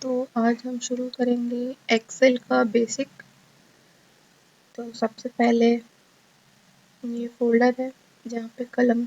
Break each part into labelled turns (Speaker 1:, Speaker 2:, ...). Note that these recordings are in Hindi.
Speaker 1: तो आज हम शुरू करेंगे एक्सेल का बेसिक। तो सबसे पहले ये फोल्डर है जहाँ पे कल हम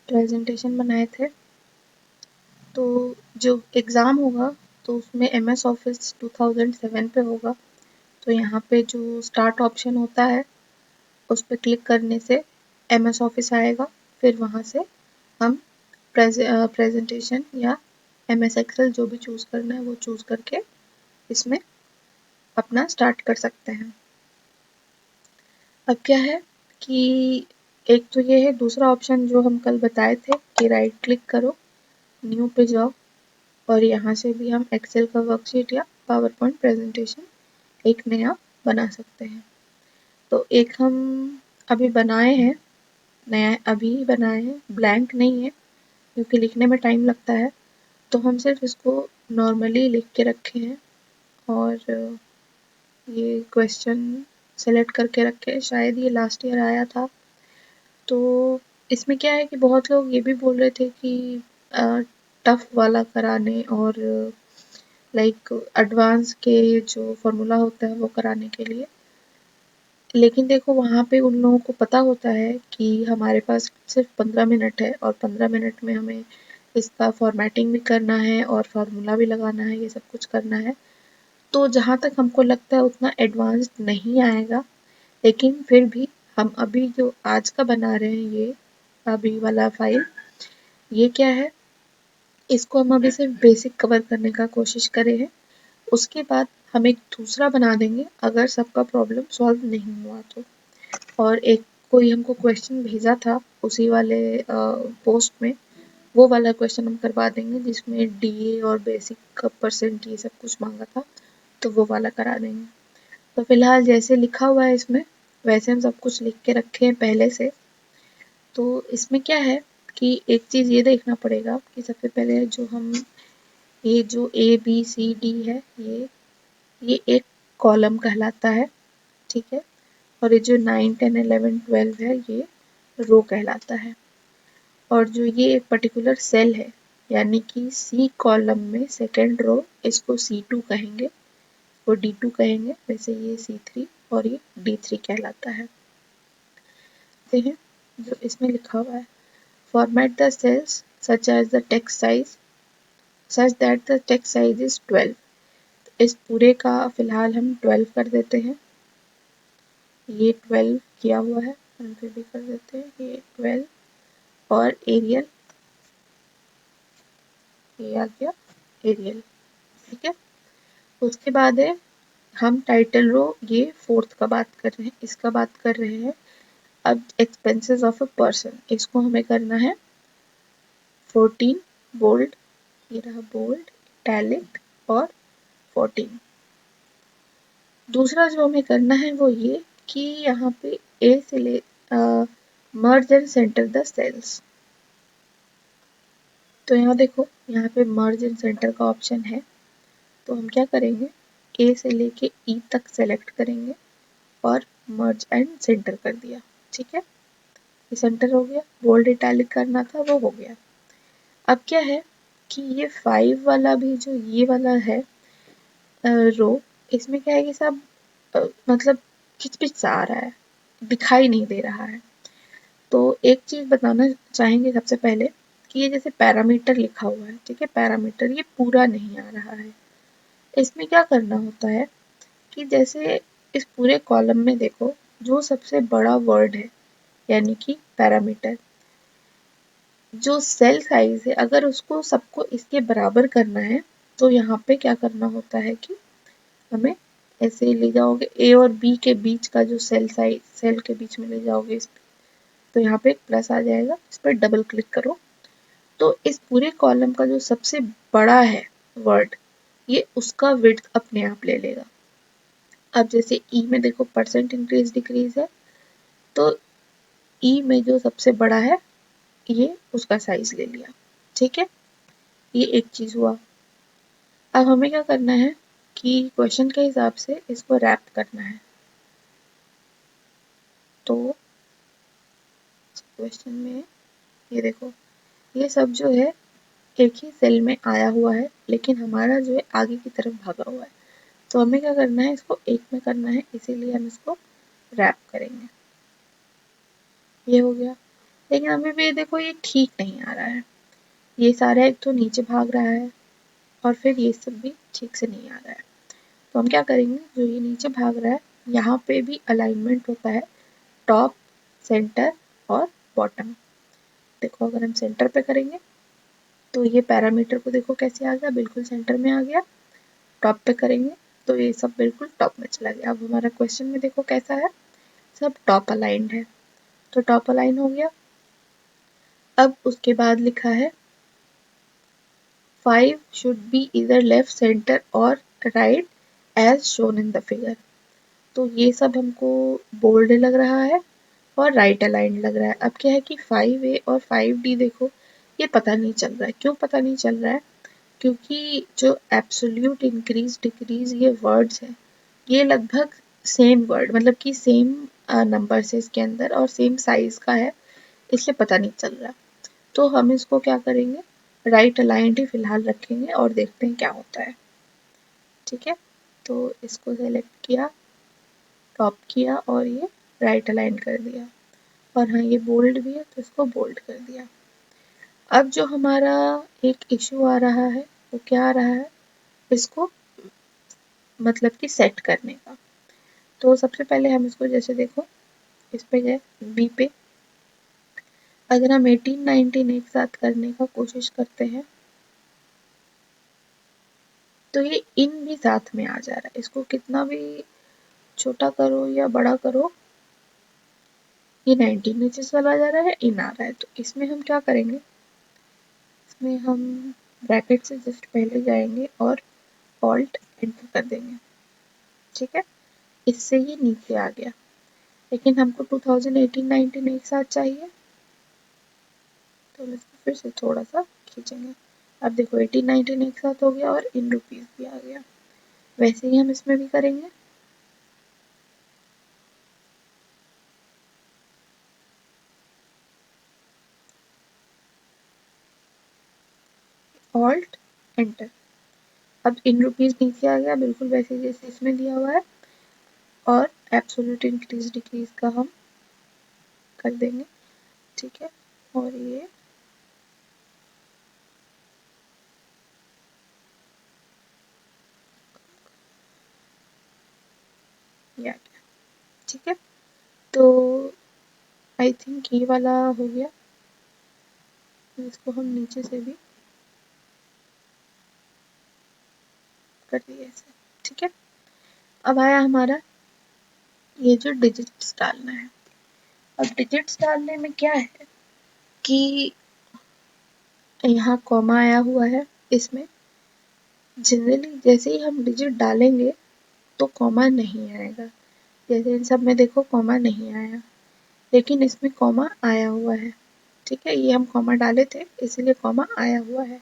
Speaker 1: प्रेजेंटेशन बनाए थे। तो जो एग्ज़ाम होगा तो उसमें MS ऑफिस 2007 पे होगा। तो यहाँ पे जो स्टार्ट ऑप्शन होता है उस पर क्लिक करने से MS ऑफिस आएगा। फिर वहाँ से हम प्रेजेंटेशन या MS एक्सेल जो भी चूज़ करना है वो चूज़ करके इसमें अपना स्टार्ट कर सकते हैं। अब क्या है कि एक तो ये है, दूसरा ऑप्शन जो हम कल बताए थे कि राइट क्लिक करो, न्यू पे जाओ और यहाँ से भी हम एक्सेल का वर्कशीट या पावर पॉइंट प्रेजेंटेशन एक नया बना सकते हैं। तो एक हम अभी बनाए हैं, नया अभी बनाए हैं, ब्लैंक नहीं है क्योंकि लिखने में टाइम लगता है। तो हम सिर्फ इसको नॉर्मली लिख के रखे हैं और ये क्वेश्चन सेलेक्ट करके रखे। शायद ये लास्ट ईयर आया था। तो इसमें क्या है कि बहुत लोग ये भी बोल रहे थे कि टफ वाला कराने और लाइक एडवांस के जो फॉर्मूला होता है वो कराने के लिए। लेकिन देखो वहाँ पे उन लोगों को पता होता है कि हमारे पास सिर्फ 15 मिनट है और 15 मिनट में हमें इसका फॉर्मेटिंग भी करना है और फार्मूला भी लगाना है, ये सब कुछ करना है। तो जहाँ तक हमको लगता है उतना एडवांस्ड नहीं आएगा, लेकिन फिर भी हम अभी जो आज का बना रहे हैं ये अभी वाला फाइल, ये क्या है, इसको हम अभी सिर्फ बेसिक कवर करने का कोशिश करे हैं। उसके बाद हम एक दूसरा बना देंगे अगर सबका प्रॉब्लम सॉल्व नहीं हुआ तो। और एक कोई हमको क्वेश्चन भेजा था उसी वाले पोस्ट में, वो वाला क्वेश्चन हम करवा देंगे जिसमें DA और बेसिक का परसेंट ये सब कुछ मांगा था, तो वो वाला करा देंगे। तो फिलहाल जैसे लिखा हुआ है इसमें वैसे हम सब कुछ लिख के रखे हैं पहले से। तो इसमें क्या है कि एक चीज़ ये देखना पड़ेगा कि सबसे पहले जो हम ये जो ABCD है ये एक कॉलम कहलाता है, ठीक है। और ये जो 9, 10, 11, 12 है ये रो कहलाता है। और जो ये एक पर्टिकुलर सेल है यानी कि C कॉलम में सेकेंड रो, इसको C2 कहेंगे, वो D2 कहेंगे, वैसे ये C3 और ये D3 कहलाता है। देखते हैं जो इसमें लिखा हुआ है, format the cells such as the text size such that the text size is 12। इस पूरे का फिलहाल हम 12 कर देते हैं। ये 12 किया हुआ है, हम फिर भी कर देते हैं ये 12 और एरियल, ये आ गया एरियल, ठीक है। उसके बाद है हम टाइटल रो, ये 4th का बात कर रहे हैं, इसका बात कर रहे हैं। अब एक्सपेंसेस ऑफ अ पर्सन, इसको हमें करना है 14 बोल्ड, ये रहा बोल्ड, इटैलिक और 14। दूसरा जो हमें करना है वो ये कि यहाँ पे ए से ले merge and centre the cells. तो यहाँ देखो यहाँ पे मर्ज एंड सेंटर का ऑप्शन है। तो हम क्या करेंगे, ए से लेके ई तक सेलेक्ट करेंगे और मर्ज एंड सेंटर कर दिया, ठीक है। ये सेंटर हो गया, बोल्ड इटैलिक करना था वो हो गया। अब क्या है कि ये 5 वाला भी जो ये वाला है रो, इसमें क्या है कि सब मतलब किच-पिच सा आ रहा है, दिखाई नहीं दे रहा है। तो एक चीज़ बताना चाहेंगे सबसे पहले कि ये जैसे पैरामीटर लिखा हुआ है, ठीक है, पैरामीटर ये पूरा नहीं आ रहा है। इसमें क्या करना होता है कि जैसे इस पूरे कॉलम में देखो जो सबसे बड़ा वर्ड है यानी कि पैरामीटर, जो सेल साइज है अगर उसको सबको इसके बराबर करना है तो यहाँ पे क्या करना होता है कि हमें ऐसे ले जाओगे ए और बी के बीच का जो सेल साइज, सेल के बीच में ले जाओगे इस पे, तो यहाँ पे एक प्लस आ जाएगा, इस पर डबल क्लिक करो तो इस पूरे कॉलम का जो सबसे बड़ा है वर्ड, ये उसका विड्थ अपने आप ले लेगा। अब जैसे ई में देखो परसेंट इंक्रीज डिक्रीज है, तो ई में जो सबसे बड़ा है ये उसका साइज ले लिया, ठीक है। ये एक चीज हुआ। अब हमें क्या करना है कि क्वेश्चन के हिसाब से इसको रैप करना है। तो क्वेश्चन में ये देखो ये सब जो है एक ही सेल में आया हुआ है, लेकिन हमारा जो है आगे की तरफ भागा हुआ है। तो हमें क्या करना है, इसको एक में करना है, इसीलिए हम इसको रैप करेंगे। ये हो गया। लेकिन अभी भी देखो ये ठीक नहीं आ रहा है, ये सारा एक तो नीचे भाग रहा है और फिर ये सब भी ठीक से नहीं आ रहा है। तो हम क्या करेंगे, जो ये नीचे भाग रहा है यहाँ पे भी अलाइनमेंट होता है टॉप, सेंटर और बॉटम। देखो अगर हम सेंटर पे करेंगे तो ये पैरामीटर को देखो कैसे आ गया, बिल्कुल सेंटर में आ गया। टॉप पे करेंगे तो ये सब बिल्कुल टॉप में चला गया। अब हमारा क्वेश्चन में देखो कैसा है, सब टॉप अलाइंड है, तो टॉप अलाइन हो गया। अब उसके बाद लिखा है 5 should be either left, center और right as shown in the figure। तो ये सब हमको बोल्ड लग रहा है और राइट अलाइन लग रहा है। अब क्या है कि 5A और 5D देखो ये पता नहीं चल रहा है। क्यों पता नहीं चल रहा है, क्योंकि जो एब्सोल्यूट इंक्रीज डिक्रीज ये वर्ड्स हैं, ये लगभग सेम वर्ड, मतलब कि सेम नंबर है इसके अंदर और सेम साइज का है, इसलिए पता नहीं चल रहा। तो हम इसको क्या करेंगे, राइट अलाइंड ही फिलहाल रखेंगे और देखते हैं क्या होता है। ठीक है, तो इसको सेलेक्ट किया, टॉप किया और ये राइट अलाइन कर दिया। और हाँ ये बोल्ड भी है तो इसको बोल्ड कर दिया। अब जो हमारा एक इशू आ रहा है वो क्या आ रहा है, इसको मतलब कि सेट करने का। तो सबसे पहले हम इसको जैसे देखो इस पे गए बी पे, अगर हम 18 19 एक साथ करने का कोशिश करते हैं तो ये इन भी साथ में आ जा रहा है। इसको कितना भी छोटा करो या बड़ा करो ये 19 नीचे चला जा रहा है, इन आ रहा है। तो इसमें हम क्या करेंगे, इसमें हम ब्रैकेट से जस्ट पहले जाएंगे और ऑल्ट एंटर कर देंगे। ठीक है, इससे ये नीचे आ गया, लेकिन हमको 2018-19 एक साथ चाहिए, तो हम इसको फिर से थोड़ा सा खींचेंगे। अब देखो 18-19 एक साथ हो गया और इन रुपीज भी आ गया। वैसे ही हम इसमें भी करेंगे। ऑल्ट एंटर, अब इन रुपीज नीचे आ गया बिल्कुल वैसे जैसे इसमें दिया हुआ है, और एब्सोल्यूट इंक्रीज डिक्रीज का हम कर देंगे। ठीक है, और ये आ गया। ठीक है, तो आई थिंक ये वाला हो गया, इसको हम नीचे से भी कर दिए ऐसे। ठीक है, अब आया हमारा ये जो डिजिट्स डालना है। अब डिजिट्स डालने में क्या है कि यहाँ कॉमा आया हुआ है, इसमें जनरली जैसे ही हम डिजिट डालेंगे तो कॉमा नहीं आएगा। जैसे इन सब में देखो कॉमा नहीं आया, लेकिन इसमें कॉमा आया हुआ है। ठीक है, ये हम कॉमा डाले थे इसलिए कॉमा आया हुआ है।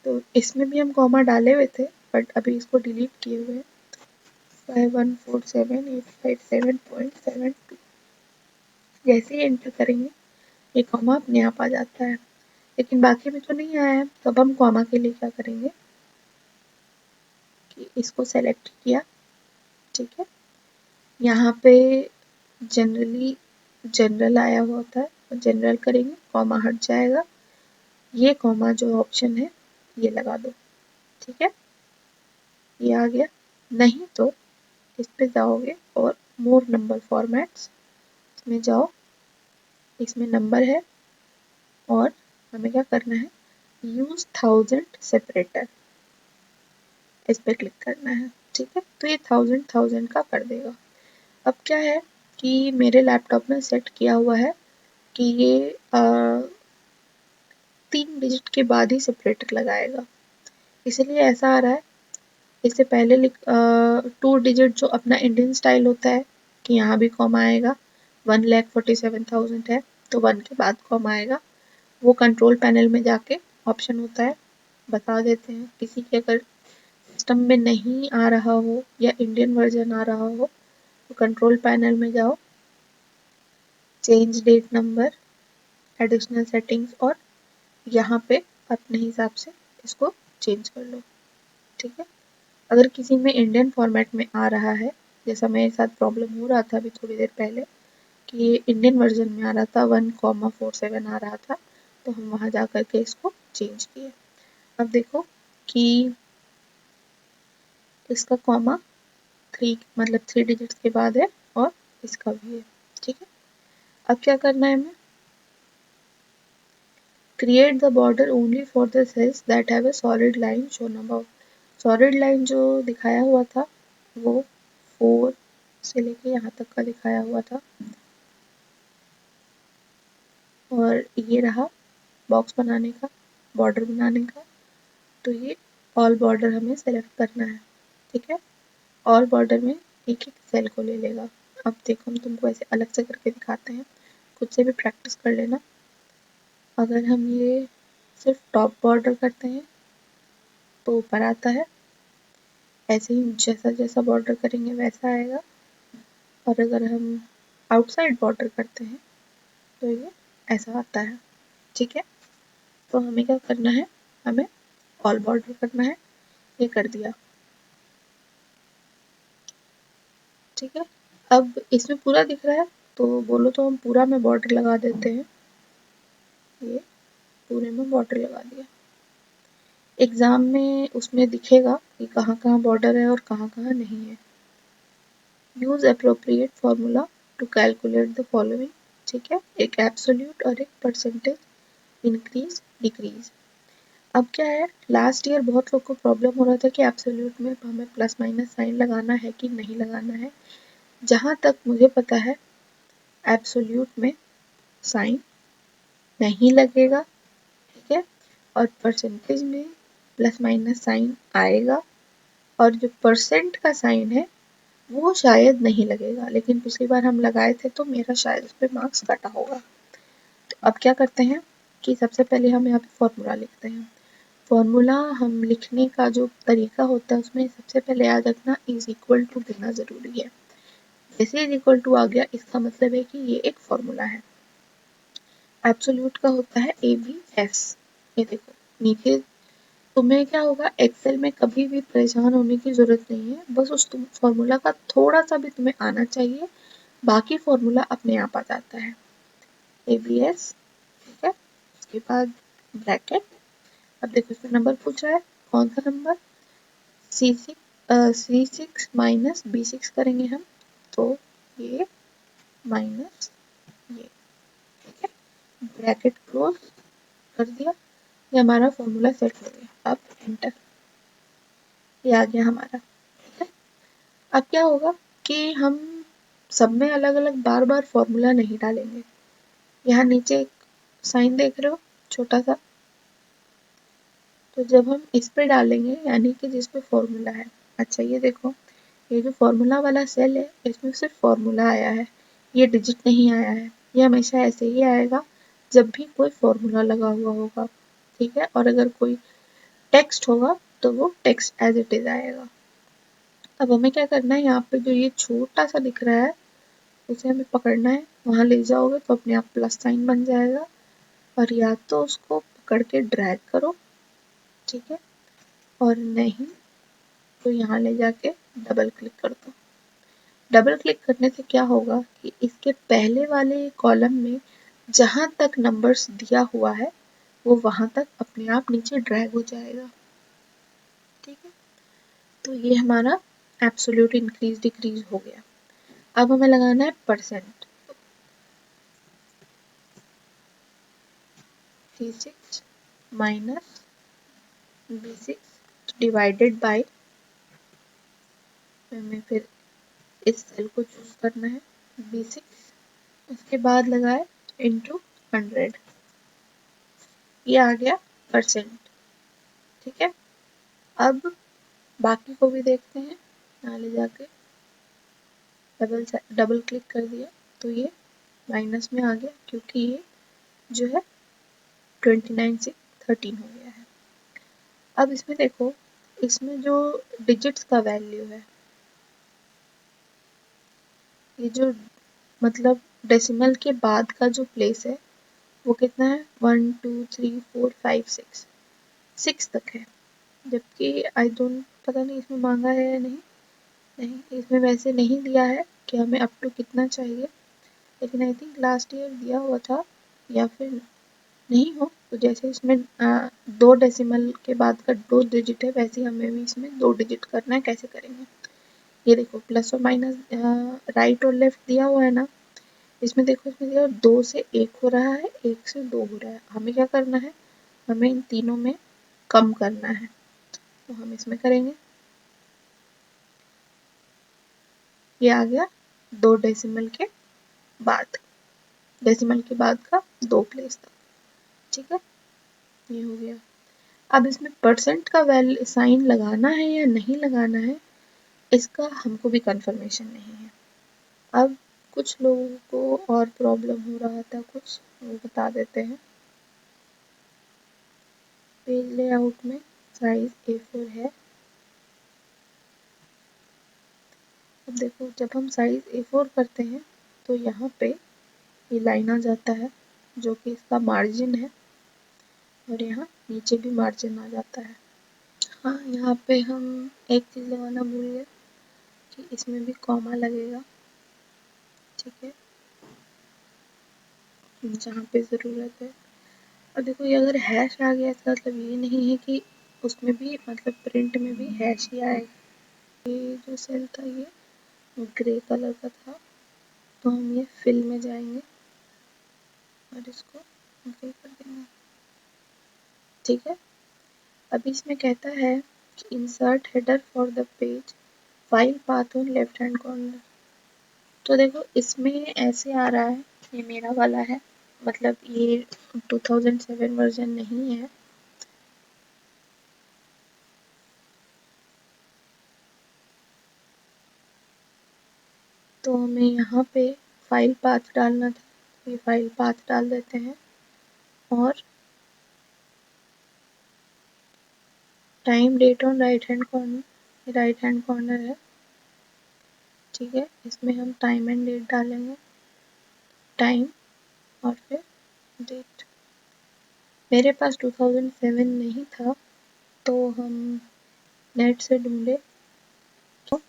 Speaker 1: तो इसमें भी हम कॉमा डाले हुए थे बट अभी इसको डिलीट किए हुए हैं। 5147,857.72 जैसे ही एंटर करेंगे ये कॉमा अपने आप आ जाता है, लेकिन बाकी में तो नहीं आया है। तो अब हम कॉमा के लिए क्या करेंगे कि इसको सेलेक्ट किया। ठीक है, यहाँ पे जनरली जनरल आया हुआ होता है, तो जनरल करेंगे, कॉमा हट जाएगा, ये कॉमा जो ऑप्शन है ये लगा दो। ठीक है, ये आ गया। नहीं तो इस पे जाओगे और मोर नंबर फॉर्मेट्स, इसमें जाओ, इसमें नंबर है और हमें क्या करना है, यूज 1000 सेपरेटर, इस पे क्लिक करना है। ठीक है, तो ये 1000 का कर देगा। अब क्या है कि मेरे लैपटॉप में सेट किया हुआ है कि ये 3 डिजिट के बाद ही सेपरेटर लगाएगा, इसलिए ऐसा आ रहा है। इससे पहले 2 डिजिट जो अपना इंडियन स्टाइल होता है कि यहाँ भी कॉमा आएगा, 1,47,000 है तो 1 के बाद कॉमा आएगा, वो कंट्रोल पैनल में जाके ऑप्शन होता है, बता देते हैं। किसी के अगर सिस्टम में नहीं आ रहा हो या इंडियन वर्जन आ रहा हो तो कंट्रोल पैनल में जाओ, change date number, additional settings और यहाँ पे अपने हिसाब से इसको चेंज कर लो, ठीक है। अगर किसी में इंडियन फॉर्मेट में आ रहा है, जैसा मेरे साथ प्रॉब्लम हो रहा था अभी थोड़ी देर पहले कि ये इंडियन वर्जन में आ रहा था 1,47 आ रहा था, तो हम वहाँ जा कर के इसको चेंज किए। अब देखो कि इसका कॉमा 3 मतलब 3 डिजिट्स के बाद है और इसका भी है, ठीक है। अब क्या करना है हमें, create the border only for the cells that have a solid line shown above. Solid line जो दिखाया हुआ था वो 4 से लेके यहाँ तक का दिखाया हुआ था, और ये रहा बॉक्स बनाने का, बॉर्डर बनाने का। तो ये ऑल बॉर्डर हमें सेलेक्ट करना है, ठीक है। ऑल बॉर्डर में एक एक सेल को ले लेगा। अब देखो हम तुमको ऐसे अलग से करके दिखाते हैं, खुद से भी प्रैक्टिस कर लेना। अगर हम ये सिर्फ टॉप बॉर्डर करते हैं तो ऊपर आता है, ऐसे ही जैसा जैसा बॉर्डर करेंगे वैसा आएगा, और अगर हम आउटसाइड बॉर्डर करते हैं तो ये ऐसा आता है, ठीक है। तो हमें क्या करना है, हमें ऑल बॉर्डर करना है, ये कर दिया, ठीक है। अब इसमें पूरा दिख रहा है तो बोलो तो हम पूरा में बॉर्डर लगा देते हैं, ये पूरे में बॉर्डर लगा दिया। एग्जाम में उसमें दिखेगा कि कहाँ कहाँ बॉर्डर है और कहाँ कहाँ नहीं है। Use appropriate formula to calculate the following, ठीक है, एक एब्सोल्यूट और एक परसेंटेज इंक्रीज डिक्रीज। अब क्या है, लास्ट ईयर बहुत लोग को प्रॉब्लम हो रहा था कि एब्सोल्यूट में हमें प्लस माइनस साइन लगाना है कि नहीं लगाना है। जहाँ तक मुझे पता है एब्सोल्यूट में साइन नहीं लगेगा, ठीक है, और परसेंटेज में प्लस माइनस साइन आएगा, और जो परसेंट का साइन है वो शायद नहीं लगेगा, लेकिन पिछली बार हम लगाए थे तो मेरा शायद उस पर मार्क्स कटा होगा। तो अब क्या करते हैं कि सबसे पहले हम यहाँ पे फॉर्मूला लिखते हैं। फॉर्मूला हम लिखने का जो तरीका होता है उसमें सबसे पहले याद रखना इज इक्वल टू देना जरूरी है। जैसे इज इक्वल टू आ गया इसका मतलब है कि ये एक फॉर्मूला है। एब्सोल्यूट का होता है ABS। ये देखो नीचे तुम्हें क्या होगा, एक्सेल में कभी भी परेशान होने की जरूरत नहीं है, बस उस फॉर्मूला का थोड़ा सा भी तुम्हें आना चाहिए, बाकी फॉर्मूला अपने आप आ जाता है। ABS, ठीक है, उसके बाद ब्रैकेट। अब देखो इसमें नंबर पूछ रहा है, कौन सा नंबर, C6 माइनस B6 करेंगे हम, तो ये माइनस ये, ठीक है, ब्रैकेट क्लोज कर दिया, ये हमारा फॉर्मूला सेट हो गया। अब एंटर, ये आ गया हमारा, ठीक है। अब क्या होगा कि हम सब में अलग अलग बार बार फॉर्मूला नहीं डालेंगे। यहाँ नीचे एक साइन देख रहे हो छोटा सा, तो जब हम इस पे डालेंगे यानी कि जिस पे फॉर्मूला है, अच्छा ये देखो ये जो फॉर्मूला वाला सेल है इसमें सिर्फ फॉर्मूला आया है, ये डिजिट नहीं आया है। ये हमेशा ऐसे ही आएगा जब भी कोई फॉर्मूला लगा हुआ होगा, ठीक है, और अगर कोई टेक्स्ट होगा तो वो टेक्स्ट एज इट इज आएगा। अब हमें क्या करना है, यहाँ पे जो ये छोटा सा दिख रहा है उसे हमें पकड़ना है, वहां ले जाओगे तो अपने आप प्लस साइन बन जाएगा, और या तो उसको पकड़ के ड्रैग करो, ठीक है, और नहीं तो यहाँ ले जाके डबल क्लिक कर दो। डबल क्लिक करने से क्या होगा कि इसके पहले वाले कॉलम में जहां तक नंबर्स दिया हुआ है वो वहां तक अपने आप नीचे ड्रैग हो जाएगा, ठीक है। तो ये हमारा एब्सोल्यूट इंक्रीज डिक्रीज हो गया। अब हमें लगाना है percent. C6 minus B6 divided by, हमें फिर इस सेल को चूज करना है B6, उसके बाद लगाए इंटू 100, ये आ गया परसेंट, ठीक है। अब बाकी को भी देखते हैं, यहाँ ले जाके डबल क्लिक कर दिया तो ये माइनस में आ गया, क्योंकि ये जो है 29 से 13 हो गया है। अब इसमें देखो, इसमें जो डिजिट्स का वैल्यू है, ये जो मतलब डेसिमल के बाद का जो प्लेस है वो कितना है, 1 2 3 4 5 6, 6 तक है, जबकि आई डोंट पता नहीं इसमें मांगा है या नहीं इसमें वैसे नहीं दिया है कि हमें अप टू कितना चाहिए, लेकिन आई थिंक लास्ट ईयर दिया हुआ था या फिर नहीं हो, तो जैसे इसमें 2 डेसिमल के बाद का 2 डिजिट है, वैसे हमें भी इसमें 2 डिजिट करना है। कैसे करेंगे, ये देखो प्लस और माइनस राइट और लेफ्ट दिया हुआ है ना, इसमें देखो इसमें दिया 2 से 1 हो रहा है, 1 से 2 हो रहा है, हमें क्या करना है, हमें इन तीनों में कम करना है, तो हम इसमें करेंगे। ये आ गया 2 डेसिमल के बाद, डेसिमल के बाद का 2 प्लेस तक, ठीक है, ये हो गया। अब इसमें परसेंट का वैल्यू साइन लगाना है या नहीं लगाना है, इसका हमको भी कंफर्मेशन नहीं है। अब कुछ लोगों को और प्रॉब्लम हो रहा था, कुछ वो बता देते हैं। पेज लेआउट में साइज A4 है। अब देखो जब हम साइज A4 करते हैं तो यहाँ पे ये लाइन आ जाता है जो कि इसका मार्जिन है, और यहाँ नीचे भी मार्जिन आ जाता है। हाँ, यहाँ पे हम एक चीज़ लगाना भूल गए कि इसमें भी कॉमा लगेगा, ठीक है, जहाँ पे ज़रूरत है। और देखो ये अगर हैश आ गया इसका मतलब ये नहीं है कि उसमें भी मतलब प्रिंट में भी हैश ही आएगा। ये जो सेल था ये ग्रे कलर का था, तो हम ये फिल में जाएंगे और इसको ओके कर देंगे, ठीक है। अभी इसमें कहता है कि insert header for the page file path on left hand corner. तो देखो इसमें ऐसे आ रहा है, ये मेरा वाला है, मतलब ये 2007 वर्जन नहीं है, तो हमें यहाँ पे फाइल पाथ डालना था, ये फाइल पाथ डाल देते हैं और time date on right hand corner, ये राइट हैंड कॉर्नर है, ठीक है, इसमें हम टाइम एंड डेट डालेंगे, टाइम और फिर डेट। मेरे पास 2007 नहीं था तो हम नेट से ढूंढे, तो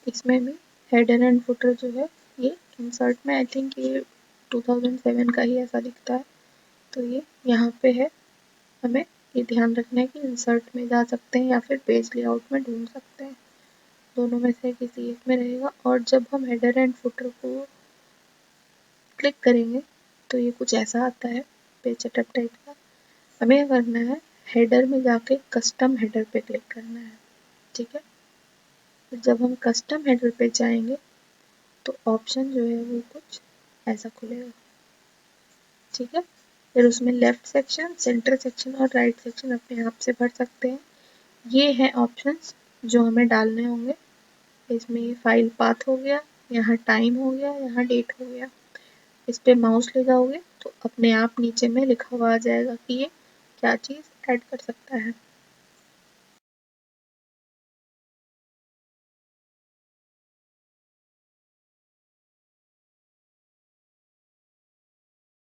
Speaker 1: इसमें भी हेडर एंड फुटर जो है ये इंसर्ट में, आई थिंक ये 2007 का ही ऐसा दिखता है, तो ये यहाँ पे है। हमें ये ध्यान रखना है कि इंसर्ट में जा सकते हैं या फिर पेज लेआउट में ढूंढ सकते हैं, दोनों में से किसी एक में रहेगा। और जब हम हेडर एंड फुटर को क्लिक करेंगे तो ये कुछ ऐसा आता है पेज सेटअप टाइप का। हमें क्या करना है, हेडर में जाके कस्टम हेडर पे क्लिक करना है, ठीक है। फिर जब हम कस्टम हेडर पे जाएंगे तो ऑप्शन जो है वो कुछ ऐसा खुलेगा, ठीक है। फिर उसमें लेफ्ट सेक्शन, सेंटर सेक्शन और राइट सेक्शन अपने आप से भर सकते हैं। ये हैं ऑप्शंस जो हमें डालने होंगे। इसमें ये फाइल पाथ हो गया, यहाँ टाइम हो गया, यहाँ डेट हो गया। इस पे माउस ले जाओगे तो अपने आप नीचे में लिखा हुआ आ जाएगा कि ये क्या चीज़ ऐड कर सकता है।